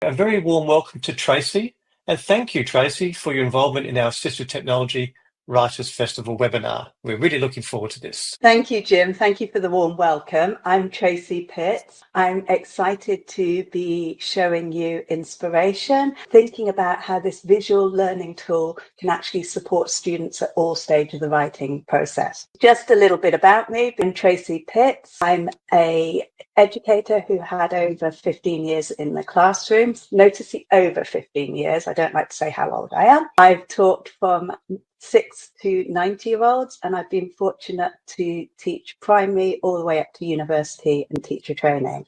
A very warm welcome to Tracy, and thank you, Tracy, for your involvement in our Assistive Technology Writers Festival webinar. We're really looking forward to this. Thank you, Jim. Thank you for the warm welcome. I'm Tracy Pitts. I'm excited to be showing you inspiration, thinking about how this visual learning tool can actually support students at all stages of the writing process. Just a little bit about me. I'm Tracy Pitts. I'm an educator who had over 15 years in the classroom. Notice the over 15 years. I don't like to say how old I am. I've taught from 6 to 90-year-olds, and I've been fortunate to teach primary all the way up to university and teacher training.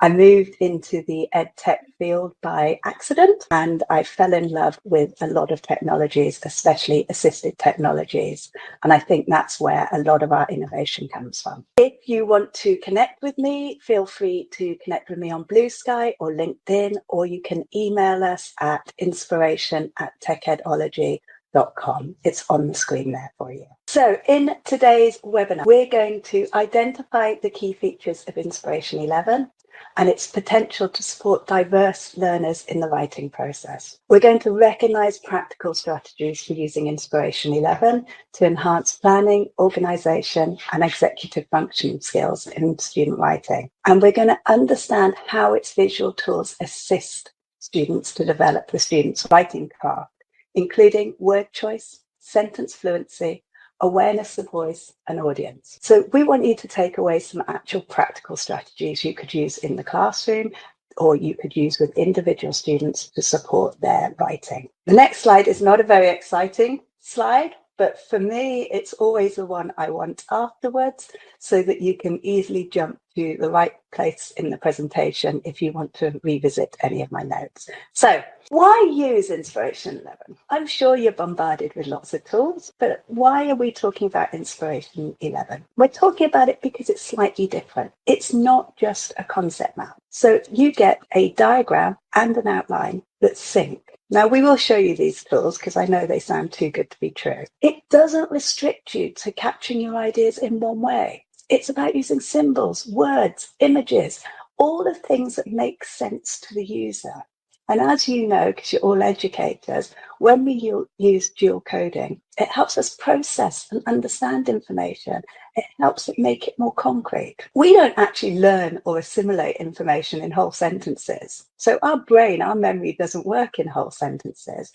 I moved into the EdTech field by accident, and I fell in love with a lot of technologies, especially assisted technologies. And I think that's where a lot of our innovation comes from. If you want to connect with me, feel free to connect with me on Blue Sky or LinkedIn, or you can email us at inspiration@techedology.com. It's on the screen there for you. So in today's webinar, we're going to identify the key features of Inspiration 11 and its potential to support diverse learners in the writing process. We're going to recognize practical strategies for using Inspiration 11 to enhance planning, organization, and executive functioning skills in student writing. And we're going to understand how its visual tools assist students to develop the student's writing craft, including word choice, sentence fluency, awareness of voice, and audience. So we want you to take away some actual practical strategies you could use in the classroom, or you could use with individual students to support their writing. The next slide is not a very exciting slide, but for me, it's always the one I want afterwards, so that you can easily jump to the right place in the presentation if you want to revisit any of my notes. So why use Inspiration 11? I'm sure you're bombarded with lots of tools, but why are we talking about Inspiration 11? We're talking about it because it's slightly different. It's not just a concept map. So you get a diagram and an outline that sync. Now, we will show you these tools because I know they sound too good to be true. It doesn't restrict you to capturing your ideas in one way. It's about using symbols, words, images, all the things that make sense to the user. And as you know, because you're all educators, when we use dual coding, it helps us process and understand information. It helps it make it more concrete. We don't actually learn or assimilate information in whole sentences. So our brain, our memory doesn't work in whole sentences.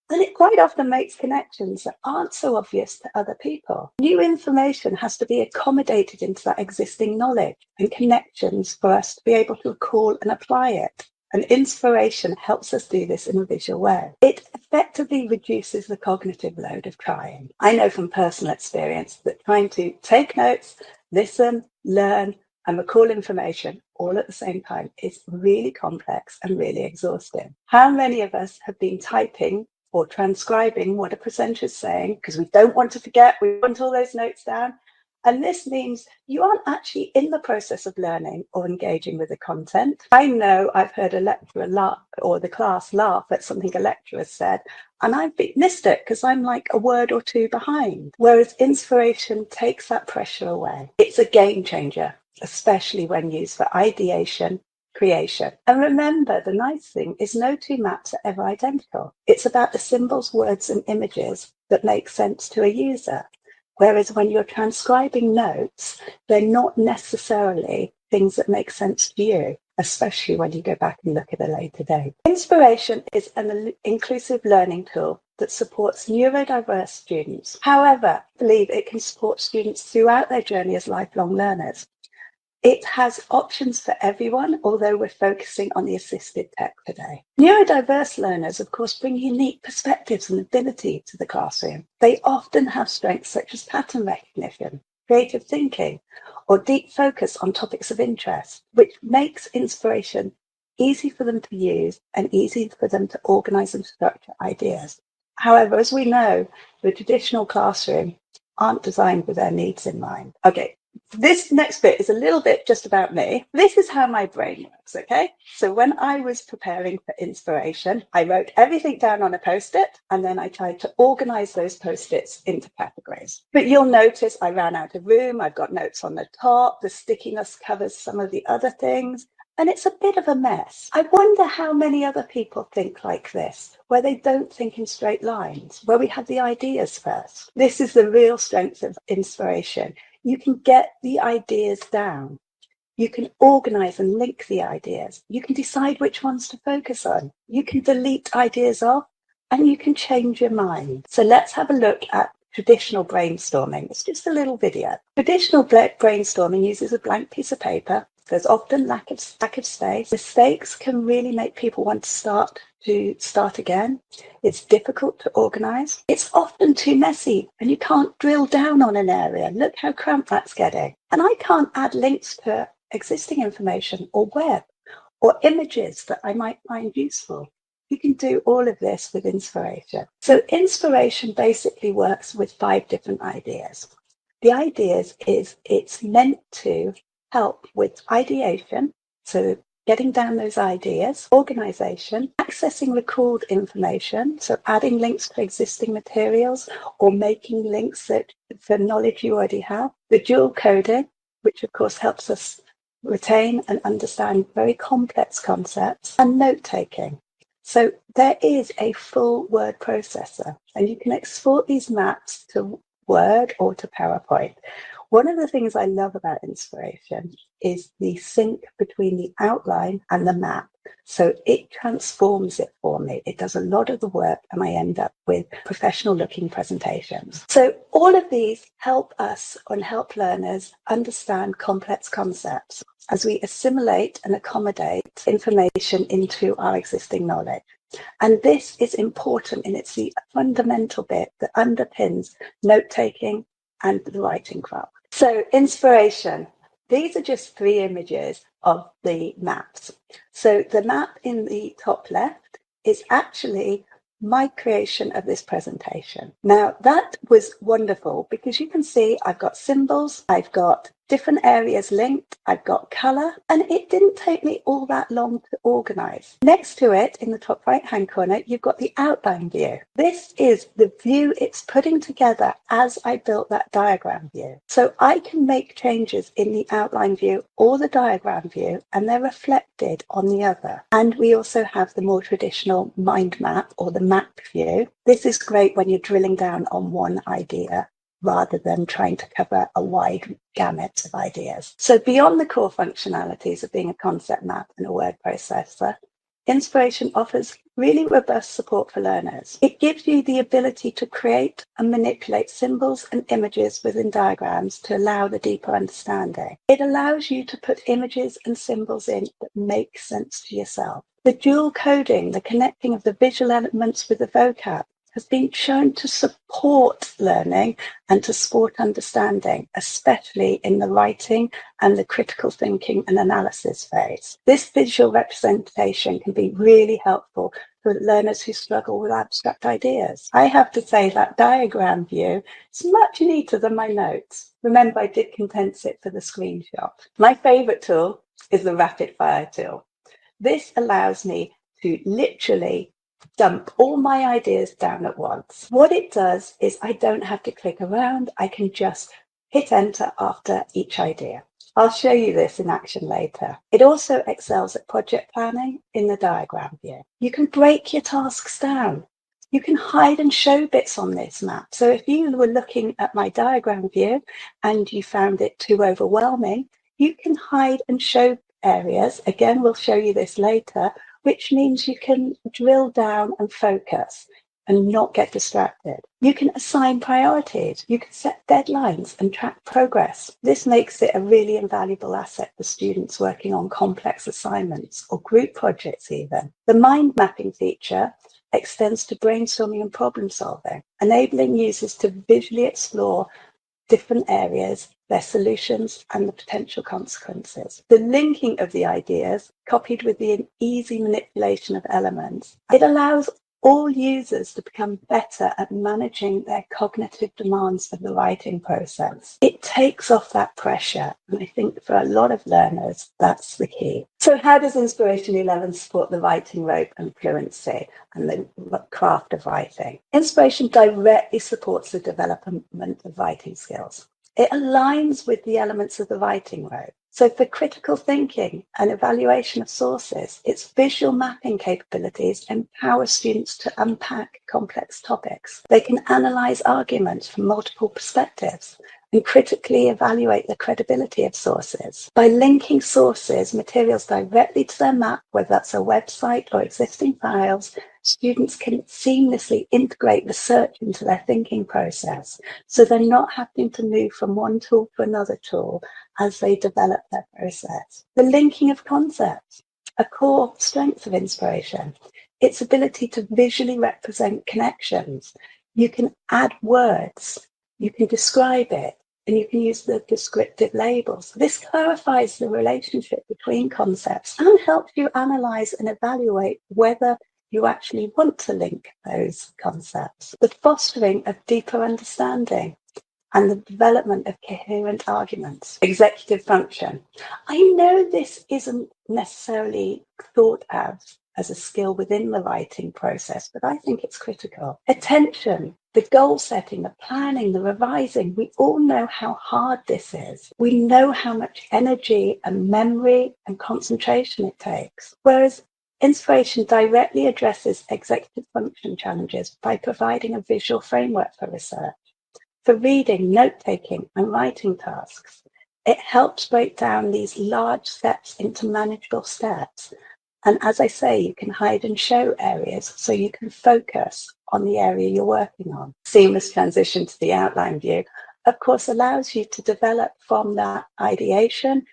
And it quite often makes connections that aren't so obvious to other people. New information has to be accommodated into that existing knowledge and connections for us to be able to recall and apply it. And inspiration helps us do this in a visual way. It effectively reduces the cognitive load of trying. I know from personal experience that trying to take notes, listen, learn, and recall information all at the same time is really complex and really exhausting. How many of us have been typing or transcribing what a presenter is saying because we don't want to forget, we want all those notes down? And this means you aren't actually in the process of learning or engaging with the content. I know I've heard a lecturer laugh or the class laugh at something a lecturer said, and I've missed it because I'm like a word or two behind. Whereas inspiration takes that pressure away. It's a game changer, especially when used for ideation, creation. And remember, the nice thing is no two maps are ever identical. It's about the symbols, words, and images that make sense to a user. Whereas when you're transcribing notes, they're not necessarily things that make sense to you, especially when you go back and look at a later date. Inspiration is an inclusive learning tool that supports neurodiverse students. However, I believe it can support students throughout their journey as lifelong learners. It has options for everyone, although we're focusing on the assisted tech today. Neurodiverse learners, of course, bring unique perspectives and ability to the classroom. They often have strengths such as pattern recognition, creative thinking, or deep focus on topics of interest, which makes inspiration easy for them to use and easy for them to organize and structure ideas. However, as we know, the traditional classroom aren't designed with their needs in mind. Okay. This next bit is a little bit just about me. This is how my brain works, okay? So when I was preparing for inspiration, I wrote everything down on a Post-it, and then I tried to organize those Post-its into categories. But you'll notice I ran out of room. I've got notes on the top. The stickiness covers some of the other things. and it's a bit of a mess. I wonder how many other people think like this, where they don't think in straight lines, where we have the ideas first. This is the real strength of inspiration. You can get the ideas down. You can organise and link the ideas. You can decide which ones to focus on. You can delete ideas off, and you can change your mind. So let's have a look at traditional brainstorming. It's just a little video. Traditional brainstorming uses a blank piece of paper. There's often lack of space. Mistakes can really make people want to start again. It's difficult to organise. It's often too messy, and you can't drill down on an area. Look how cramped that's getting. And I can't add links to existing information or web or images that I might find useful. You can do all of this with inspiration. So inspiration basically works with 5 different ideas. The ideas is it's meant to help with ideation, so getting down those ideas, organisation, accessing recalled information, so adding links to existing materials or making links for knowledge you already have, the dual coding, which of course helps us retain and understand very complex concepts, and note-taking. So there is a full word processor, and you can export these maps to Word or to PowerPoint. One of the things I love about inspiration is the sync between the outline and the map. So it transforms it for me. It does a lot of the work, and I end up with professional looking presentations. So all of these help us and help learners understand complex concepts as we assimilate and accommodate information into our existing knowledge. And this is important, and it's the fundamental bit that underpins note-taking and the writing craft. So inspiration. These are just 3 images of the maps. So the map in the top left is actually my creation of this presentation. Now that was wonderful because you can see I've got symbols, I've got different areas linked, I've got colour, and it didn't take me all that long to organise. Next to it, in the top right hand corner, you've got the outline view. This is the view it's putting together as I built that diagram view. So I can make changes in the outline view or the diagram view, and they're reflected on the other. And we also have the more traditional mind map or the map view. This is great when you're drilling down on one idea rather than trying to cover a wide gamut of ideas. So beyond the core functionalities of being a concept map and a word processor, Inspiration offers really robust support for learners. It gives you the ability to create and manipulate symbols and images within diagrams to allow the deeper understanding. It allows you to put images and symbols in that make sense to yourself. The dual coding, the connecting of the visual elements with the vocab, has been shown to support learning and to support understanding, especially in the writing and the critical thinking and analysis phase. This visual representation can be really helpful for learners who struggle with abstract ideas. I have to say that diagram view is much neater than my notes. Remember, I did condense it for the screenshot. My favourite tool is the rapid fire tool. This allows me to literally dump all my ideas down at once. What it does is I don't have to click around. I can just hit enter after each idea. I'll show you this in action later. It also excels at project planning in the diagram view. You can break your tasks down. You can hide and show bits on this map. So if you were looking at my diagram view and you found it too overwhelming, you can hide and show areas. Again, we'll show you this later, which means you can drill down and focus and not get distracted. You can assign priorities. You can set deadlines and track progress. This makes it a really invaluable asset for students working on complex assignments or group projects even. The mind mapping feature extends to brainstorming and problem solving, enabling users to visually explore different areas, their solutions and the potential consequences. The linking of the ideas, copied with the easy manipulation of elements, it allows all users to become better at managing their cognitive demands of the writing process. It takes off that pressure, and I think for a lot of learners, that's the key. So how does Inspiration 11 support the writing rope and fluency and the craft of writing? Inspiration directly supports the development of writing skills. It aligns with the elements of the writing rope. So for critical thinking and evaluation of sources, its visual mapping capabilities empower students to unpack complex topics. They can analyse arguments from multiple perspectives and critically evaluate the credibility of sources. By linking sources, materials directly to their map, whether that's a website or existing files, students can seamlessly integrate research into their thinking process. So they're not having to move from one tool to another tool as they develop their process. The linking of concepts, a core strength of inspiration, its ability to visually represent connections. You can add words, you can describe it, and you can use the descriptive labels. This clarifies the relationship between concepts and helps you analyse and evaluate whether you actually want to link those concepts. The fostering of deeper understanding and the development of coherent arguments. Executive function. I know this isn't necessarily thought of as a skill within the writing process, but I think it's critical. Attention, the goal setting, the planning, the revising, we all know how hard this is. We know how much energy and memory and concentration it takes. Whereas inspiration directly addresses executive function challenges by providing a visual framework for research. For reading, note-taking, and writing tasks, it helps break down these large steps into manageable steps. And as I say, you can hide and show areas so you can focus on the area you're working on. Seamless transition to the outline view, of course, allows you to develop from that ideation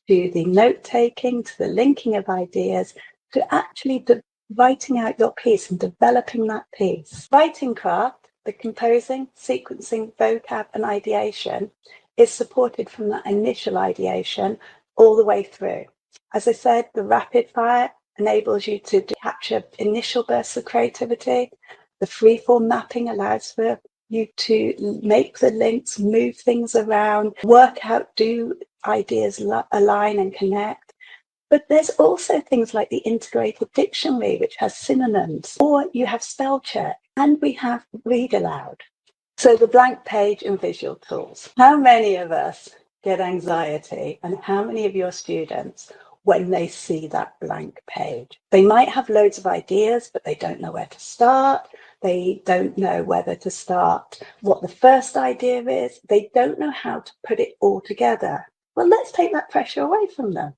to the note-taking, to the linking of ideas, to actually writing out your piece and developing that piece. Writing craft, the composing, sequencing, vocab, and ideation is supported from that initial ideation all the way through. As I said, the rapid fire enables you to capture initial bursts of creativity. The freeform mapping allows for you to make the links, move things around, work out, do ideas align and connect. But there's also things like the integrated dictionary, which has synonyms, or you have spell check, and we have read aloud. So the blank page and visual tools. How many of us get anxiety, and how many of your students, when they see that blank page? They might have loads of ideas, but they don't know where to start. They don't know whether to start, what the first idea is. They don't know how to put it all together. Well, let's take that pressure away from them.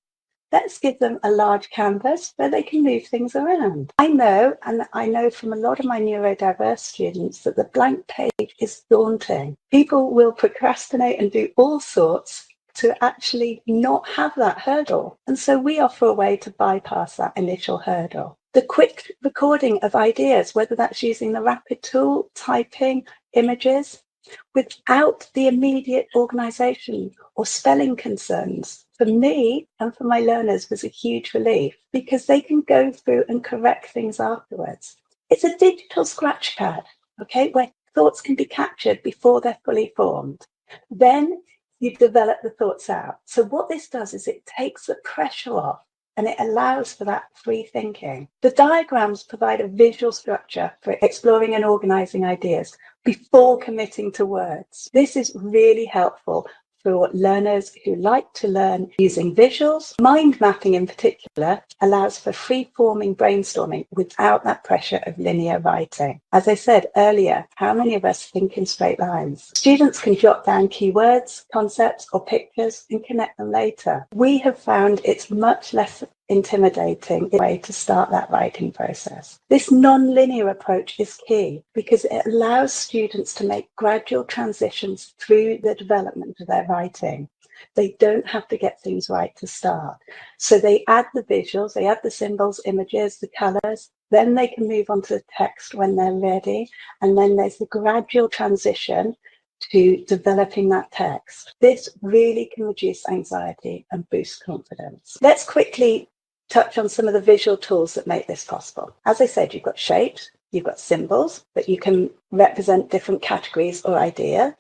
Let's give them a large canvas where they can move things around. I know from a lot of my neurodiverse students that the blank page is daunting. People will procrastinate and do all sorts to actually not have that hurdle. And so we offer a way to bypass that initial hurdle. The quick recording of ideas, whether that's using the rapid tool, typing, images, without the immediate organisation or spelling concerns, for me and for my learners was a huge relief because they can go through and correct things afterwards. It's a digital scratch pad, okay, where thoughts can be captured before they're fully formed. Then you develop the thoughts out. So what this does is it takes the pressure off and it allows for that free thinking. The diagrams provide a visual structure for exploring and organising ideas before committing to words. This is really helpful for learners who like to learn using visuals. Mind mapping in particular allows for free-forming brainstorming without that pressure of linear writing. As I said earlier, how many of us think in straight lines? Students can jot down keywords, concepts, or pictures and connect them later. We have found it's much less intimidating way to start that writing process. This non-linear approach is key because it allows students to make gradual transitions through the development of their writing. They don't have to get things right to start. So they add the visuals, they add the symbols, images, the colours, then they can move on to the text when they're ready. And then there's the gradual transition to developing that text. This really can reduce anxiety and boost confidence. Let's quickly touch on some of the visual tools that make this possible. As I said, you've got shapes, you've got symbols that you can represent different categories or idea.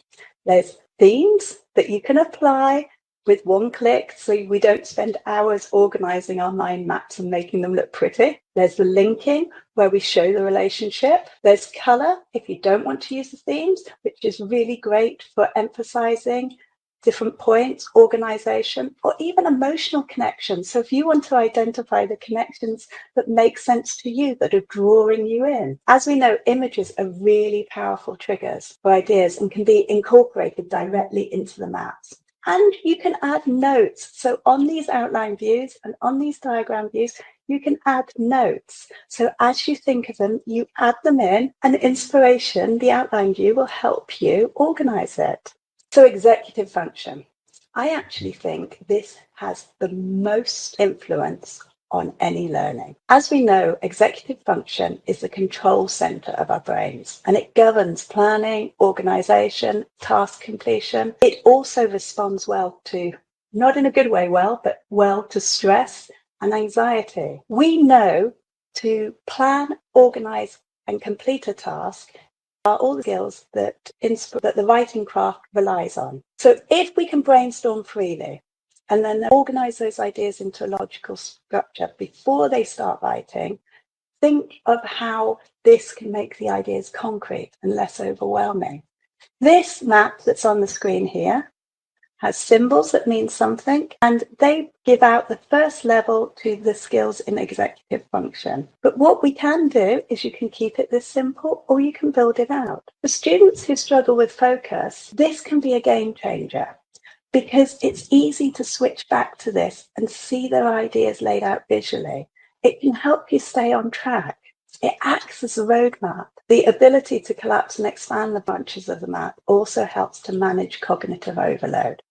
There's themes that you can apply with one click so we don't spend hours organising our mind maps and making them look pretty. There's the linking where we show the relationship. There's colour if you don't want to use the themes, which is really great for emphasising different points, organisation, or even emotional connections. So if you want to identify the connections that make sense to you, that are drawing you in. As we know, images are really powerful triggers for ideas and can be incorporated directly into the maps. And you can add notes. So on these outline views and on these diagram views, you can add notes. So as you think of them, you add them in, and inspiration, the outline view, will help you organise it. So executive function. I actually think this has the most influence on any learning. As we know, executive function is the control centre of our brains, and it governs planning, organisation, task completion. It also responds well to, not in a good way but well to stress and anxiety. We know to plan, organise and complete a task are all the skills that the writing craft relies on. So if we can brainstorm freely and then organise those ideas into a logical structure before they start writing, think of how this can make the ideas concrete and less overwhelming. This map that's on the screen here has symbols that mean something, and they give out the first level to the skills in executive function. But what we can do is you can keep it this simple, or you can build it out. For students who struggle with focus, this can be a game changer, because it's easy to switch back to this and see their ideas laid out visually. It can help you stay on track. It acts as a roadmap. The ability to collapse and expand the branches of the map also helps to manage cognitive overload.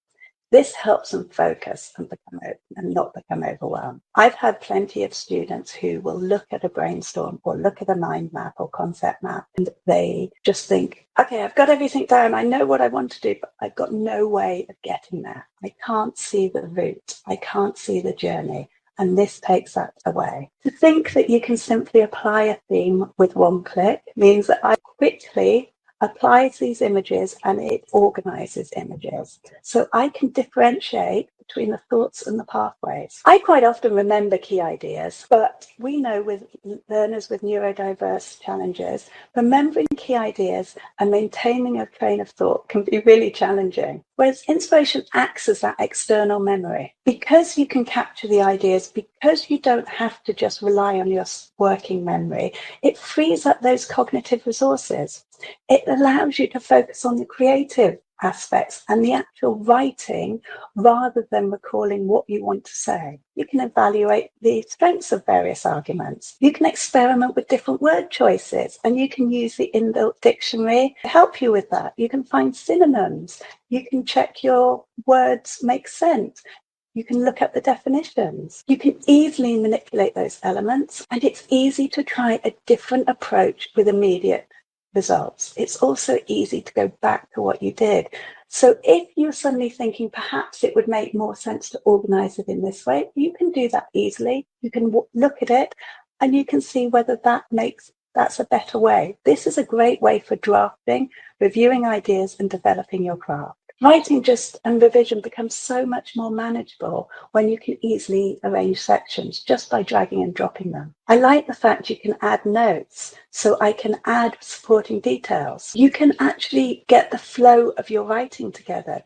This helps them focus and not become overwhelmed. I've had plenty of students who will look at a brainstorm or look at a mind map or concept map, and they just think, okay, I've got everything down. I know what I want to do, but I've got no way of getting there. I can't see the route. I can't see the journey. And this takes that away. To think that you can simply apply a theme with one click means that I quickly applies these images and it organises images. So I can differentiate between the thoughts and the pathways. I quite often remember key ideas, but we know with learners with neurodiverse challenges, remembering key ideas and maintaining a train of thought can be really challenging. Whereas inspiration acts as that external memory. Because you can capture the ideas, because you don't have to just rely on your working memory, it frees up those cognitive resources. It allows you to focus on the creative aspects and the actual writing rather than recalling what you want to say. You can evaluate the strengths of various arguments. You can experiment with different word choices, and you can use the inbuilt dictionary to help you with that. You can find synonyms. You can check your words make sense. You can look up the definitions. You can easily manipulate those elements, and it's easy to try a different approach with immediate results. It's also easy to go back to what you did. So if you're suddenly thinking perhaps it would make more sense to organise it in this way, you can do that easily. You can look at it and you can see whether that's a better way. This is a great way for drafting, reviewing ideas and developing your craft. Writing and revision becomes so much more manageable when you can easily arrange sections just by dragging and dropping them. I like the fact you can add notes, so I can add supporting details. You can actually get the flow of your writing together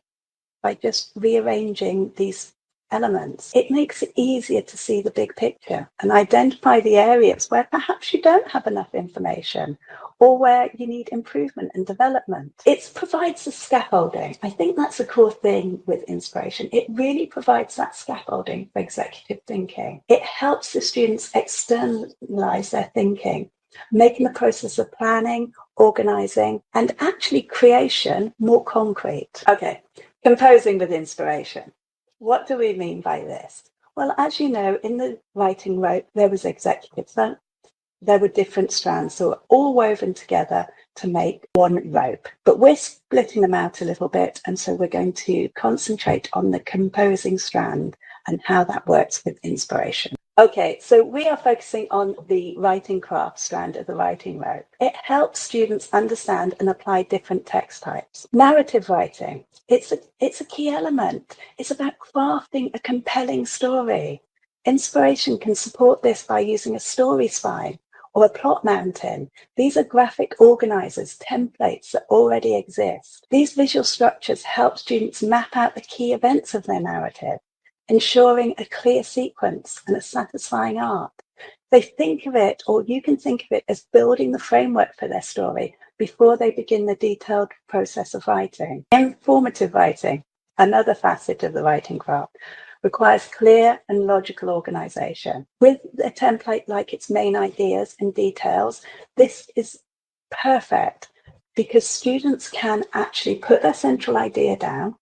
by just rearranging these elements. It makes it easier to see the big picture and identify the areas where perhaps you don't have enough information or where you need improvement and development. It provides the scaffolding. I think that's a core thing with inspiration. It really provides that scaffolding for executive thinking. It helps the students externalize their thinking, making the process of planning, organizing, and actually creation more concrete. Okay, composing with inspiration. What do we mean by this? Well, as you know, in the writing rope, there was executive function. There were different strands, so were all woven together to make one rope. But we're splitting them out a little bit, and so we're going to concentrate on the composing strand and how that works with inspiration. Okay, so we are focusing on the writing craft strand of the writing rope. It helps students understand and apply different text types. Narrative writing, it's a key element. It's about crafting a compelling story. Inspiration can support this by using a story spine or a plot mountain. These are graphic organizers, templates that already exist. These visual structures help students map out the key events of their narrative, ensuring a clear sequence and a satisfying arc. They think of it, or you can think of it, as building the framework for their story before they begin the detailed process of writing. Informative writing, another facet of the writing craft, requires clear and logical organization. With a template like its main ideas and details, this is perfect because students can actually put their central idea down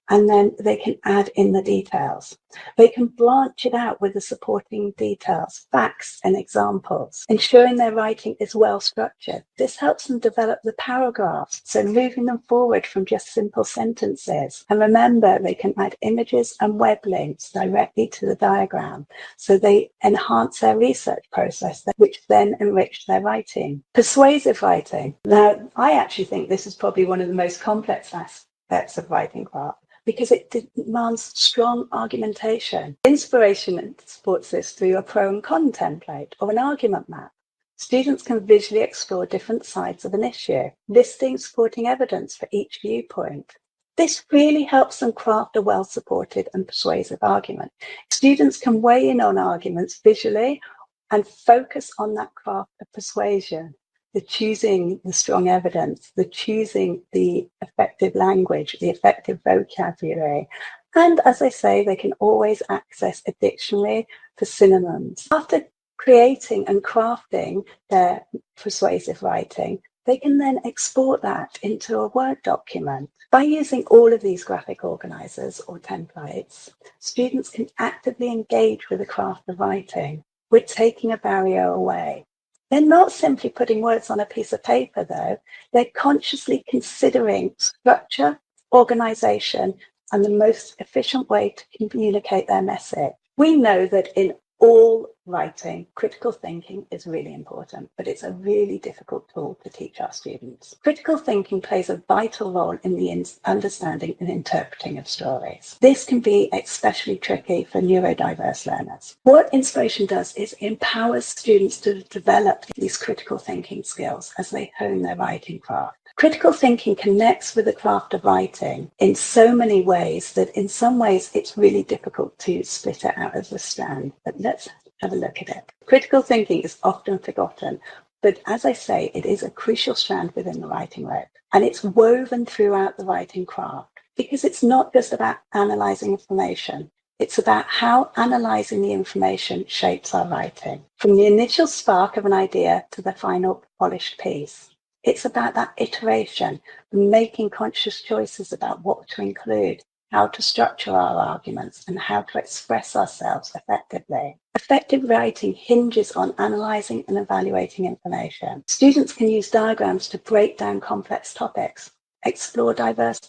and then they can add in the details. They can branch it out with the supporting details, facts and examples, ensuring their writing is well structured. This helps them develop the paragraphs, so moving them forward from just simple sentences. And remember, they can add images and web links directly to the diagram, so they enhance their research process, which then enrich their writing. Persuasive writing. Now, I actually think this is probably one of the most complex aspects of writing craft, because it demands strong argumentation. Inspiration supports this through a pro and con template or an argument map. Students can visually explore different sides of an issue, listing supporting evidence for each viewpoint. This really helps them craft a well-supported and persuasive argument. Students can weigh in on arguments visually and focus on that craft of persuasion. The choosing the strong evidence, the choosing the effective language, the effective vocabulary. And as I say, they can always access a dictionary for synonyms. After creating and crafting their persuasive writing, they can then export that into a Word document. By using all of these graphic organizers or templates, students can actively engage with the craft of writing. We're taking a barrier away. They're not simply putting words on a piece of paper, though. They're consciously considering structure, organization, and the most efficient way to communicate their message. We know that in all writing, critical thinking is really important, but it's a really difficult tool to teach our students. Critical thinking plays a vital role in the understanding and interpreting of stories. This can be especially tricky for neurodiverse learners. What inspiration does is it empowers students to develop these critical thinking skills as they hone their writing craft. Critical thinking connects with the craft of writing in so many ways that in some ways it's really difficult to split it out as a strand. But let's have a look at it. Critical thinking is often forgotten, but as I say, it is a crucial strand within the writing rope, and it's woven throughout the writing craft because it's not just about analysing information. It's about how analysing the information shapes our writing, from the initial spark of an idea to the final polished piece. It's about that iteration, making conscious choices about what to include, how to structure our arguments, and how to express ourselves effectively. Effective writing hinges on analysing and evaluating information. Students can use diagrams to break down complex topics, explore diverse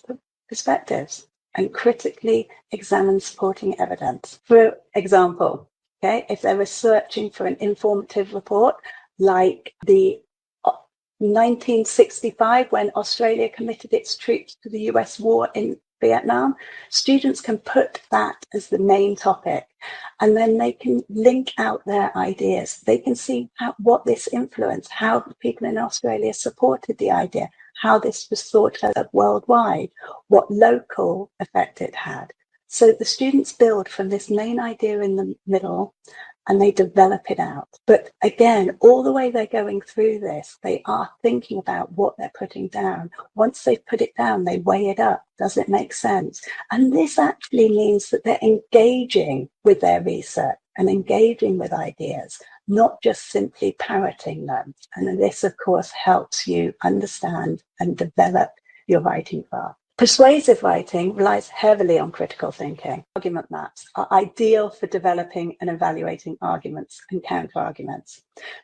perspectives, and critically examine supporting evidence. For example, if they're researching for an informative report, like the 1965, when Australia committed its troops to the US war in Vietnam, students can put that as the main topic, and then they can link out their ideas. They can see what this influenced, how people in Australia supported the idea, how this was thought of worldwide, what local effect it had. So the students build from this main idea in the middle, and they develop it out. But again, all the way they're going through this, they are thinking about what they're putting down. Once they've put it down, they weigh it up. Does it make sense? And this actually means that they're engaging with their research and engaging with ideas, not just simply parroting them. And this, of course, helps you understand and develop your writing craft. Persuasive writing relies heavily on critical thinking. Argument maps are ideal for developing and evaluating arguments and counter-arguments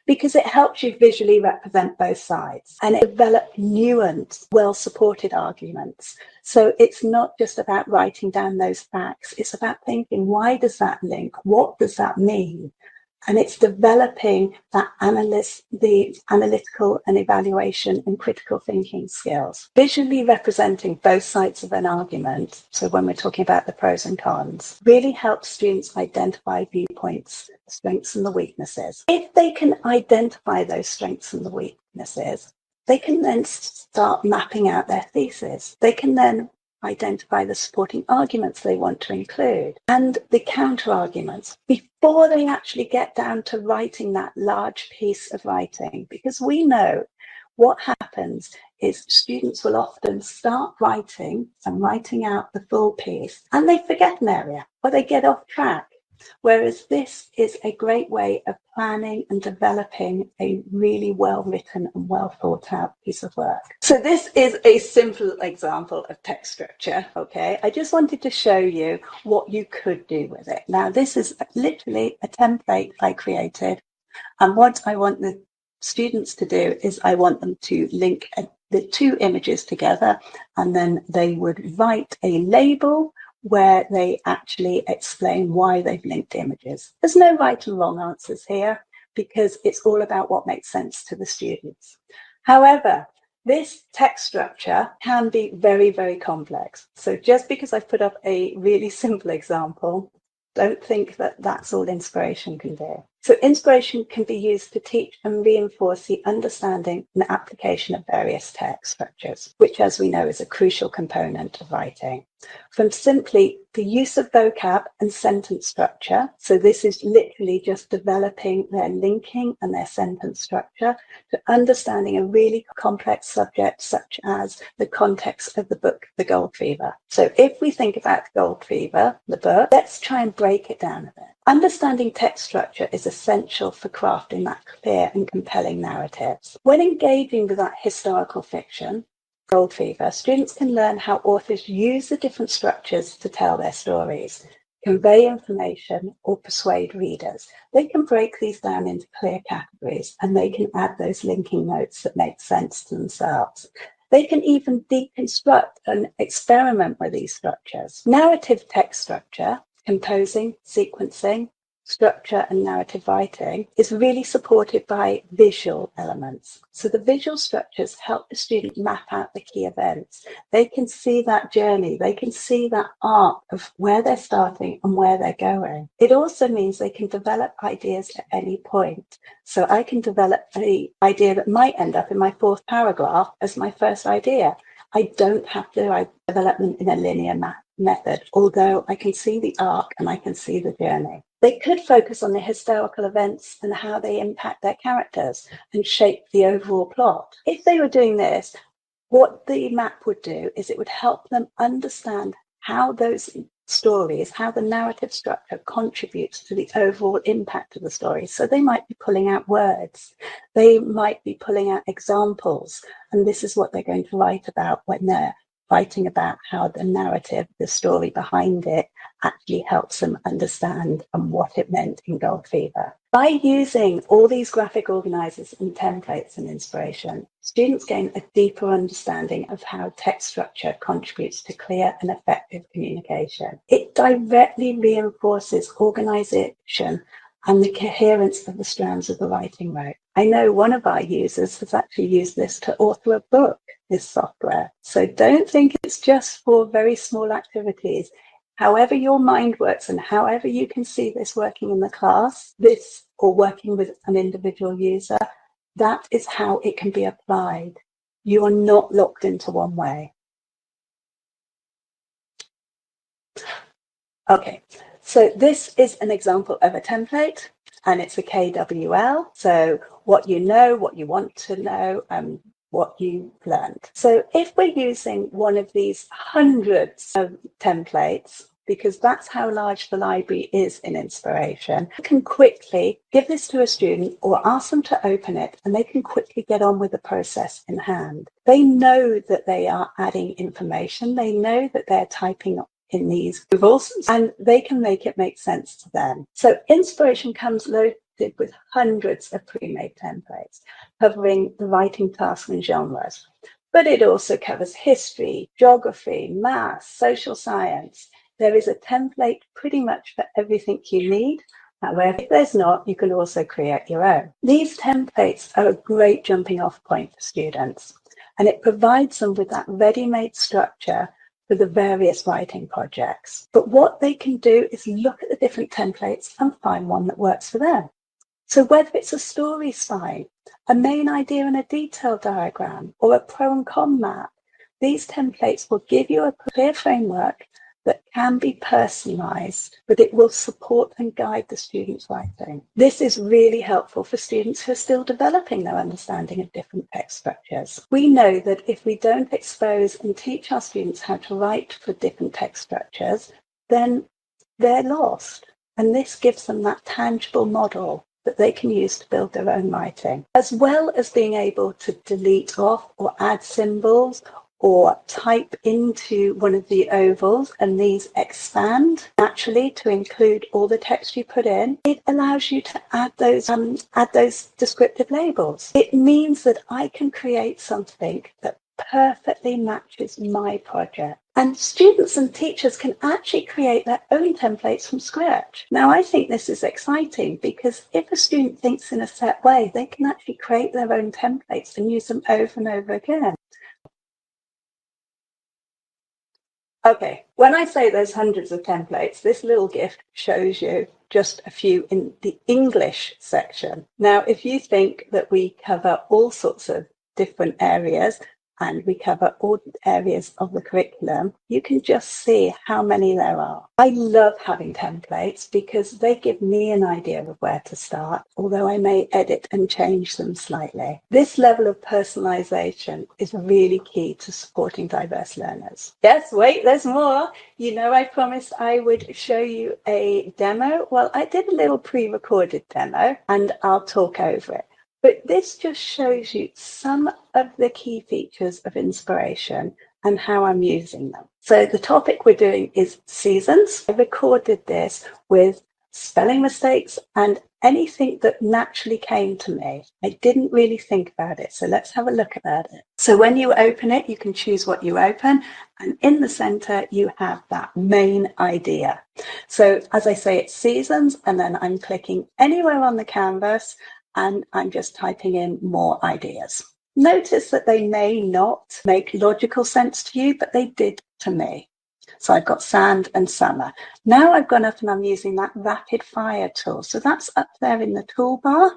because it helps you visually represent both sides and it develops nuanced, well-supported arguments. So it's not just about writing down those facts, it's about thinking, why does that link? What does that mean? And it's developing that the analytical and evaluation and critical thinking skills. Visually representing both sides of an argument, so when we're talking about the pros and cons, really helps students identify viewpoints, the strengths and the weaknesses. If they can identify those strengths and the weaknesses, they can then start mapping out their thesis. They can then identify the supporting arguments they want to include and the counter arguments before they actually get down to writing that large piece of writing. Because we know what happens is students will often start writing and writing out the full piece and they forget an area or they get off track. Whereas this is a great way of planning and developing a really well written and well thought out piece of work. So this is a simple example of text structure, okay? I just wanted to show you what you could do with it. Now, this is literally a template I created. And what I want the students to do is I want them to link the two images together, and then they would write a label where they actually explain why they've linked images. There's no right and wrong answers here because it's all about what makes sense to the students. However, this text structure can be very, very complex. So just because I've put up a really simple example, don't think that that's all inspiration can do. So inspiration can be used to teach and reinforce the understanding and application of various text structures, which, as we know, is a crucial component of writing. From simply the use of vocab and sentence structure, so this is literally just developing their linking and their sentence structure, to understanding a really complex subject such as the context of the book, The Gold Fever. So if we think about Gold Fever, the book, let's try and break it down a bit. Understanding text structure is essential for crafting that clear and compelling narratives. When engaging with that historical fiction, Gold Fever, students can learn how authors use the different structures to tell their stories, convey information, or persuade readers. They can break these down into clear categories, and they can add those linking notes that make sense to themselves. They can even deconstruct and experiment with these structures. Narrative text structure, composing, sequencing, structure and narrative writing is really supported by visual elements. So the visual structures help the student map out the key events. They can see that journey. They can see that arc of where they're starting and where they're going. It also means they can develop ideas at any point. So I can develop an idea that might end up in my fourth paragraph as my first idea. I don't have to develop them in a linear method, although I can see the arc and I can see the journey. They could focus on the historical events and how they impact their characters and shape the overall plot. If they were doing this, what the map would do is it would help them understand how those stories, how the narrative structure contributes to the overall impact of the story. So they might be pulling out words, they might be pulling out examples, and this is what they're going to write about when they're writing about how the narrative, the story behind it, actually helps them understand what it meant in Gold Fever. By using all these graphic organizers and templates and inspiration, students gain a deeper understanding of how text structure contributes to clear and effective communication. It directly reinforces organization and the coherence of the strands of the writing rope. I know one of our users has actually used this to author a book, this software. So don't think it's just for very small activities. However your mind works and however you can see this working in the class, this or working with an individual user, that is how it can be applied. You are not locked into one way. Okay, so this is an example of a template and it's a KWL. So what you know, what you want to know, what you learned. So if we're using one of these hundreds of templates, because that's how large the library is in Inspiration, you can quickly give this to a student or ask them to open it and they can quickly get on with the process in hand. They know that they are adding information. They know that they're typing in these Googles and they can make it make sense to them. So Inspiration comes loaded with hundreds of pre-made templates covering the writing tasks and genres. But it also covers history, geography, maths, social science. There is a template pretty much for everything you need. However, if there's not, you can also create your own. These templates are a great jumping off point for students, and it provides them with that ready-made structure for the various writing projects. But what they can do is look at the different templates and find one that works for them. So whether it's a story spine, a main idea and a detail diagram, or a pro and con map, these templates will give you a clear framework that can be personalised, but it will support and guide the student's writing. This is really helpful for students who are still developing their understanding of different text structures. We know that if we don't expose and teach our students how to write for different text structures, then they're lost. And this gives them that tangible model that they can use to build their own writing, as well as being able to delete off or add symbols or type into one of the ovals, and these expand naturally to include all the text you put in. It allows you to add those descriptive labels. It means that I can create something that perfectly matches my project. And students and teachers can actually create their own templates from scratch. Now, I think this is exciting because if a student thinks in a set way, they can actually create their own templates and use them over and over again. Okay, when I say there's hundreds of templates, this little gift shows you just a few in the English section. Now, if you think that we cover all sorts of different areas and we cover all areas of the curriculum, you can just see how many there are. I love having templates because they give me an idea of where to start, although I may edit and change them slightly. This level of personalization is really key to supporting diverse learners. Yes, wait, there's more. You know, I promised I would show you a demo. Well, I did a little pre-recorded demo and I'll talk over it. But this just shows you some of the key features of inspiration and how I'm using them. So the topic we're doing is seasons. I recorded this with spelling mistakes and anything that naturally came to me. I didn't really think about it. So let's have a look at it. So when you open it, you can choose what you open. And in the center, you have that main idea. So as I say, it's seasons, and then I'm clicking anywhere on the canvas and I'm just typing in more ideas. Notice that they may not make logical sense to you, but they did to me. So I've got sand and summer. Now I've gone up and I'm using that rapid fire tool. So that's up there in the toolbar.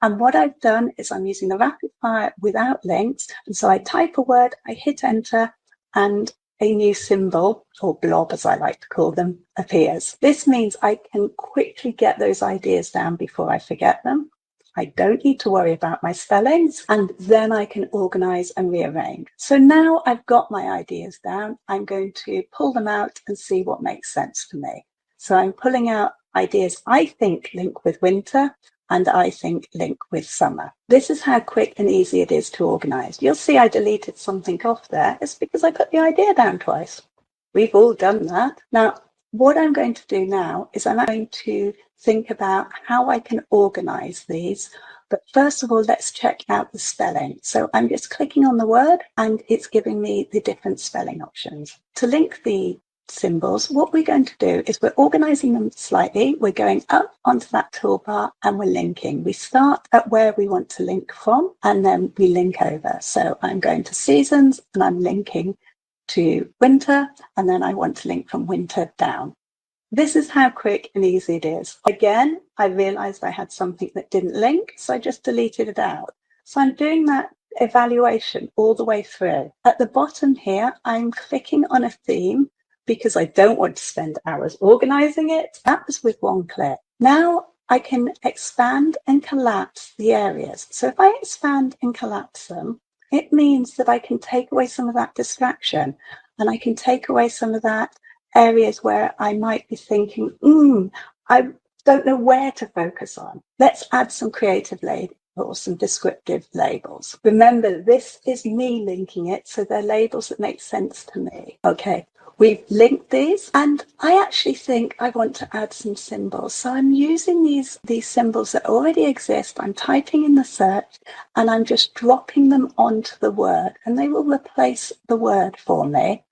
And what I've done is I'm using the rapid fire without links. And so I type a word, I hit enter, and a new symbol, or blob as I like to call them, appears. This means I can quickly get those ideas down before I forget them. I don't need to worry about my spellings, and then I can organize and rearrange. So now I've got my ideas down, I'm going to pull them out and see what makes sense to me. So I'm pulling out ideas I think link with winter and I think link with summer. This is how quick and easy it is to organize. You'll see I deleted something off there. It's because I put the idea down twice. We've all done that. Now, what I'm going to do now is I'm going to think about how I can organize these. But first of all, let's check out the spelling. So I'm just clicking on the word and it's giving me the different spelling options. To link the symbols, what we're going to do is we're organizing them slightly. We're going up onto that toolbar and we're linking. We start at where we want to link from and then we link over. So I'm going to seasons and I'm linking to winter, and then I want to link from winter down. This is how quick and easy it is. Again, I realized I had something that didn't link, so I just deleted it out. So I'm doing that evaluation all the way through. At the bottom here, I'm clicking on a theme because I don't want to spend hours organizing it. That was with one click. Now I can expand and collapse the areas. So if I expand and collapse them, it means that I can take away some of that distraction and I can take away some of that areas where I might be thinking, I don't know where to focus on. Let's add some creative labels or some descriptive labels. Remember, this is me linking it, so they're labels that make sense to me. Okay, we've linked these, and I actually think I want to add some symbols. So I'm using these symbols that already exist. I'm typing in the search, and I'm just dropping them onto the word, and they will replace the word for me.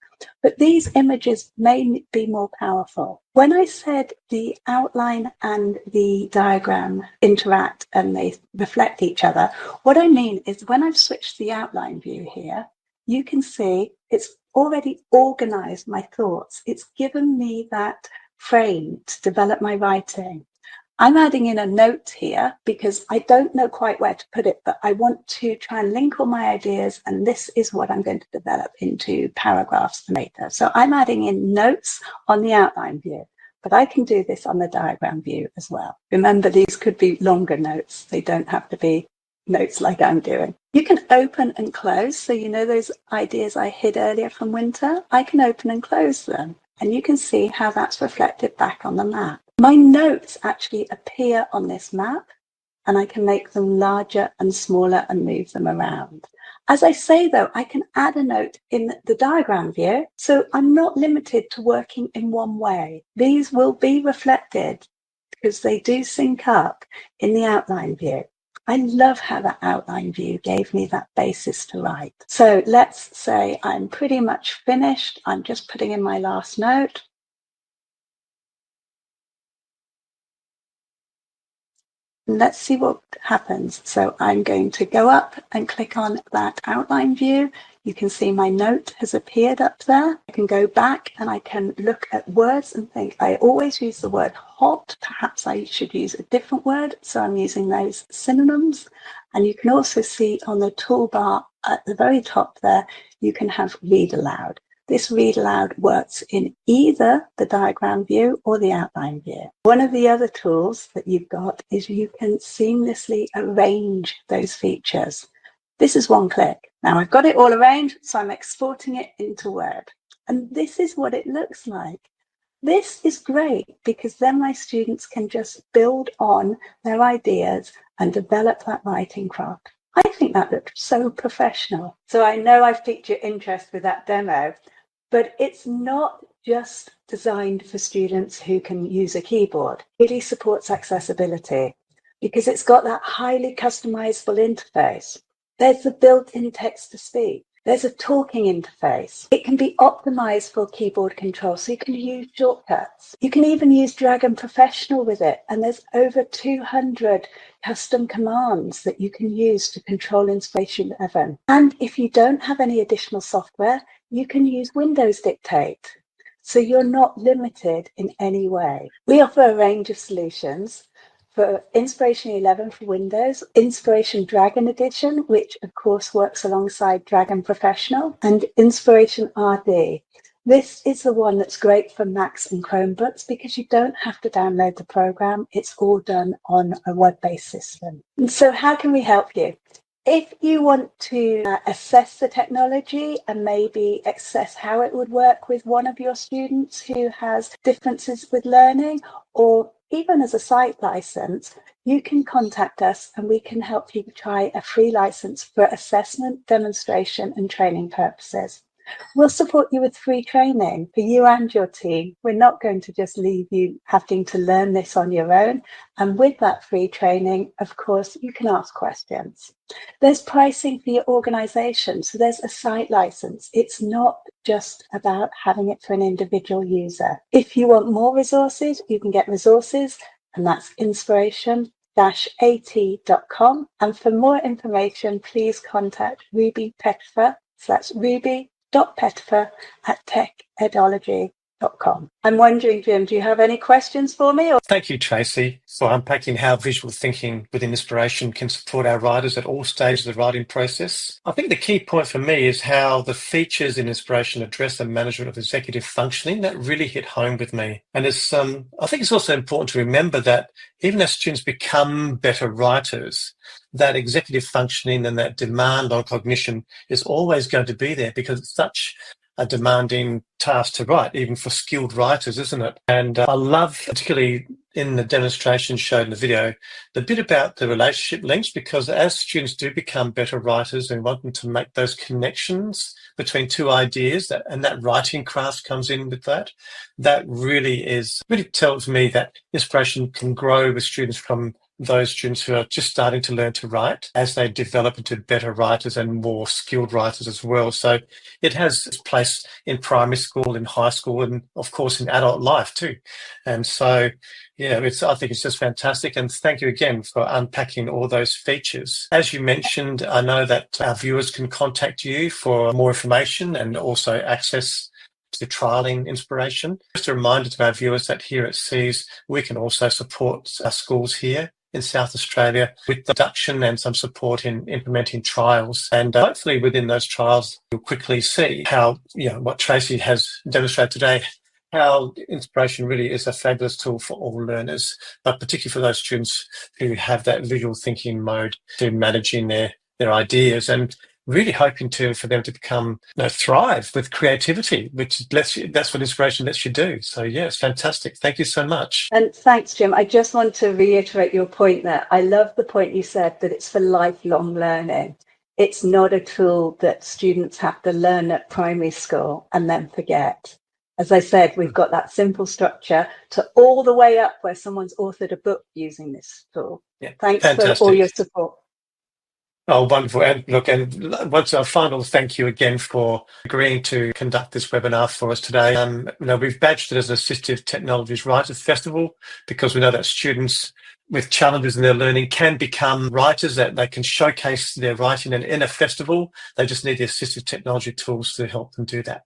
but these images may be more powerful. When I said the outline and the diagram interact and they reflect each other, what I mean is when I've switched the outline view here, you can see it's already organized my thoughts. It's given me that frame to develop my writing. I'm adding in a note here because I don't know quite where to put it, but I want to try and link all my ideas, and this is what I'm going to develop into paragraphs later. So I'm adding in notes on the outline view, but I can do this on the diagram view as well. Remember, these could be longer notes. They don't have to be notes like I'm doing. You can open and close. So you know those ideas I hid earlier from Winter? I can open and close them, and you can see how that's reflected back on the map. My notes actually appear on this map, and I can make them larger and smaller and move them around. As I say, though, I can add a note in the diagram view, so I'm not limited to working in one way. These will be reflected because they do sync up in the outline view. I love how that outline view gave me that basis to write. So let's say I'm pretty much finished. I'm just putting in my last note. Let's see what happens. So I'm going to go up and click on that outline view. You can see my note has appeared up there. I can go back and I can look at words and think, I always use the word hot. Perhaps I should use a different word. So I'm using those synonyms. And you can also see on the toolbar at the very top there, you can have read aloud. This read aloud works in either the diagram view or the outline view. One of the other tools that you've got is you can seamlessly arrange those features. This is one click. Now I've got it all arranged, so I'm exporting it into Word. And this is what it looks like. This is great because then my students can just build on their ideas and develop that writing craft. I think that looks so professional. So I know I've piqued your interest with that demo. But it's not just designed for students who can use a keyboard. It really supports accessibility because it's got that highly customizable interface. There's the built-in text-to-speech. There's a talking interface. It can be optimized for keyboard control, so you can use shortcuts. You can even use Dragon Professional with it, and there's over 200 custom commands that you can use to control Inspiration 11. And if you don't have any additional software, you can use Windows Dictate. So you're not limited in any way. We offer a range of solutions for Inspiration 11 for Windows, Inspiration Dragon Edition, which of course works alongside Dragon Professional, and Inspiration RD. This is the one that's great for Macs and Chromebooks because you don't have to download the program. It's all done on a web-based system. And so how can we help you? If you want to assess the technology and maybe assess how it would work with one of your students who has differences with learning, or even as a site license, you can contact us and we can help you try a free license for assessment, demonstration and training purposes. We'll support you with free training for you and your team. We're not going to just leave you having to learn this on your own. And with that free training, of course, you can ask questions. There's pricing for your organization. So there's a site license. It's not just about having it for an individual user. If you want more resources, you can get resources, and that's inspiration-at.com. And for more information, please contact Ruby Petfer. So that's ruby.petfer@techedology.com. I'm wondering, Jim, do you have any questions for me? Thank you, Tracy, for unpacking how visual thinking within Inspiration can support our writers at all stages of the writing process. I think the key point for me is how the features in Inspiration address the management of executive functioning. That really hit home with me. And I think it's also important to remember that even as students become better writers, that executive functioning and that demand on cognition is always going to be there because it's such a demanding task to write, even for skilled writers, isn't it? And I love, particularly in the demonstration showed in the video, the bit about the relationship links, because as students do become better writers and want them to make those connections between two ideas, and that writing craft comes in with that, that really tells me that Inspiration can grow with students from those students who are just starting to learn to write as they develop into better writers and more skilled writers as well. So it has its place in primary school, in high school, and of course in adult life too. And so, yeah, I think it's just fantastic. And thank you again for unpacking all those features. As you mentioned, I know that our viewers can contact you for more information and also access to trialling inspiration. Just a reminder to our viewers that here at SIES, we can also support our schools here in South Australia with production and some support in implementing trials. And hopefully within those trials, you'll quickly see how, what Tracy has demonstrated today, how inspiration really is a fabulous tool for all learners, but particularly for those students who have that visual thinking mode to managing their ideas, and really hoping for them to become, thrive with creativity, which that's what inspiration lets you do. So yeah, it's fantastic. Thank you so much. And thanks, Jim. I just want to reiterate your point there. I love the point you said that it's for lifelong learning. It's not a tool that students have to learn at primary school and then forget. As I said, we've got that simple structure to all the way up where someone's authored a book using this tool. Yeah, thanks fantastic. for all your support. Oh, wonderful. And look, and once our final thank you again for agreeing to conduct this webinar for us today. We've badged it as an Assistive Technologies Writers Festival because we know that students with challenges in their learning can become writers, that they can showcase their writing in a festival. They just need the assistive technology tools to help them do that.